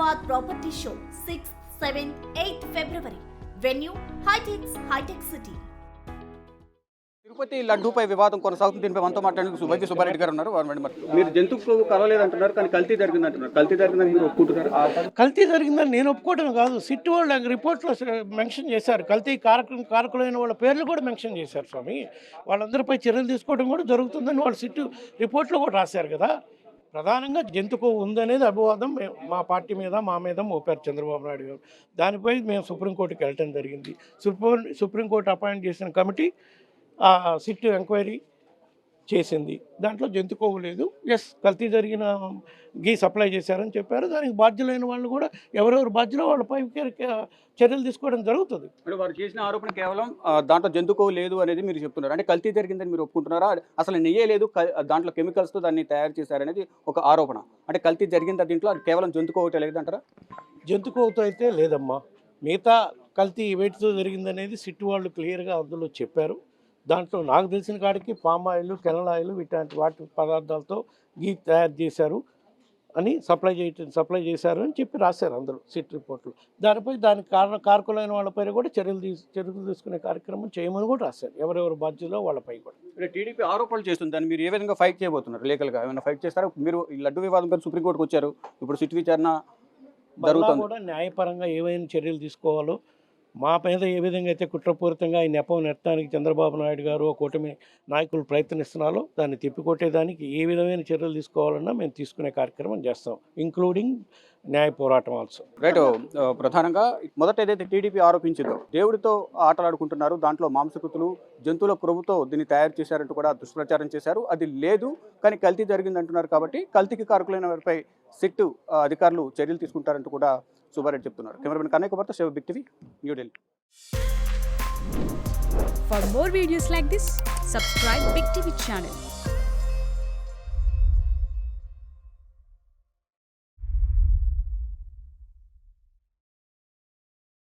Hyderabad Property Show 6th, 7th, 8th February. Venue High-Tech City. Tirupati లడ్డూపై వివాదం కొనసాగుతుంది. దీనిపై మనతో మాట్లాడడానికి వైద్య సుబ్బారెడ్డి గారు ఉన్నారు. మీరు జంతువుకు కలవలేదు అంటున్నారు, కానీ కల్తీ జరిగింది అంటున్నారు. కల్తీ జరిగిందని మీరు ఒప్పుకుంటున్నారు? కల్తీ జరిగిందని నేను ఒప్పుకోవడం కాదు, సిట్ వాళ్ళ రిపోర్ట్లో మెన్షన్ చేశారు. కల్తీ కారకులైన వాళ్ళ పేర్లు కూడా మెన్షన్ చేశారు స్వామి. వాళ్ళందరిపై చర్యలు తీసుకోవడం కూడా జరుగుతుందని వాళ్ళు సిట్ రిపోర్ట్లో కూడా రాశారు కదా. ప్రధానంగా జంతుకు ఉందనేది అపవాదం మా పార్టీ మీద మా మీద మోపారు చంద్రబాబు నాయుడు గారు. దానిపై మేము సుప్రీంకోర్టుకి వెళ్ళటం జరిగింది. సుప్రీంకోర్టు అపాయింట్ చేసిన కమిటీ సిట్ ఎంక్వైరీ చేసింది. దాంట్లో జంతుకోవు లేదు. ఎస్, కల్తీ జరిగిన గీ సప్లై చేశారని చెప్పారు. దానికి బాధ్యులైన వాళ్ళు కూడా ఎవరెవరు బాధ్యులో వాళ్ళపై చర్యలు తీసుకోవడం జరుగుతుంది. అంటే వారు చేసిన ఆరోపణ కేవలం దాంట్లో జంతుకోవు లేదు అనేది మీరు చెప్తున్నారు. అంటే కల్తీ జరిగిందని మీరు ఒప్పుకుంటున్నారా? అసలు నెయ్యే లేదు, దాంట్లో కెమికల్స్తో దాన్ని తయారు చేశారనేది ఒక ఆరోపణ. అంటే కల్తీ జరిగిందా దీంట్లో? అది కేవలం జంతుకోవటే లేదు అంటారా? జంతుకోవుతో అయితే లేదమ్మా. మిగతా కల్తీ వేటితో జరిగిందనేది సిట్ వాళ్ళు క్లియర్గా అందులో చెప్పారు. దాంట్లో నాకు తెలిసిన కాడికి పామ్ ఆయిల్, కెనల్ ఆయిల్ ఇట్లాంటి వాటి పదార్థాలతో గీ తయారు చేశారు అని సప్లై చేశారు అని చెప్పి రాశారు అందులో సిట్ రిపోర్ట్లో. దానిపై దానికి కారకులైన వాళ్ళపై కూడా చర్యలు తీసుకునే కార్యక్రమం చేయమని కూడా రాశారు. ఎవరెవరు బాధ్యులో వాళ్ళపై కూడా. అంటే టీడీపీ ఆరోపణలు చేస్తుంది, దాన్ని మీరు ఏ విధంగా ఫైట్ చేయబోతున్నారు? లీగల్గా ఏమైనా ఫైట్ చేస్తారా? మీరు ఈ లడ్డు వివాదం పైన సుప్రీంకోర్టుకు వచ్చారు, ఇప్పుడు సిట్ విచారణ జరుగుతుంది కూడా. న్యాయపరంగా ఏవైనా చర్యలు తీసుకోవాలో, మా మీద ఏ విధంగా అయితే కుట్రపూరితంగా ఈ నెపం నెట్టడానికి చంద్రబాబు నాయుడు గారు కూటమి నాయకులు ప్రయత్నిస్తున్నారో దాన్ని తిప్పికొట్టేదానికి ఏ విధమైన చర్యలు తీసుకోవాలన్నా మేము తీసుకునే కార్యక్రమం చేస్తాం, ఇంక్లూడింగ్ న్యాయ పోరాటం ఆల్సో. రైట్. ప్రధానంగా మొదట ఏదైతే టీడీపీ ఆరోపించిందో దేవుడితో ఆటలాడుకుంటున్నారు, దాంట్లో మాంసకృతులు జంతువుల కొవ్వుతో దీన్ని తయారు చేశారంటూ కూడా దుష్ప్రచారం చేశారు. అది లేదు, కానీ కల్తీ జరిగింది అంటున్నారు. కాబట్టి కల్తీకి కారకులైన వారిపై సిట్ అధికారులు చర్యలు తీసుకుంటారంటూ కూడా సుబ్బారెడ్డి చెప్తున్నారు. కెమెరామెన్ కన్నయ్య కుమార్తో Siva, big TV, New Delhi. For more videos like this, subscribe Big TV channel.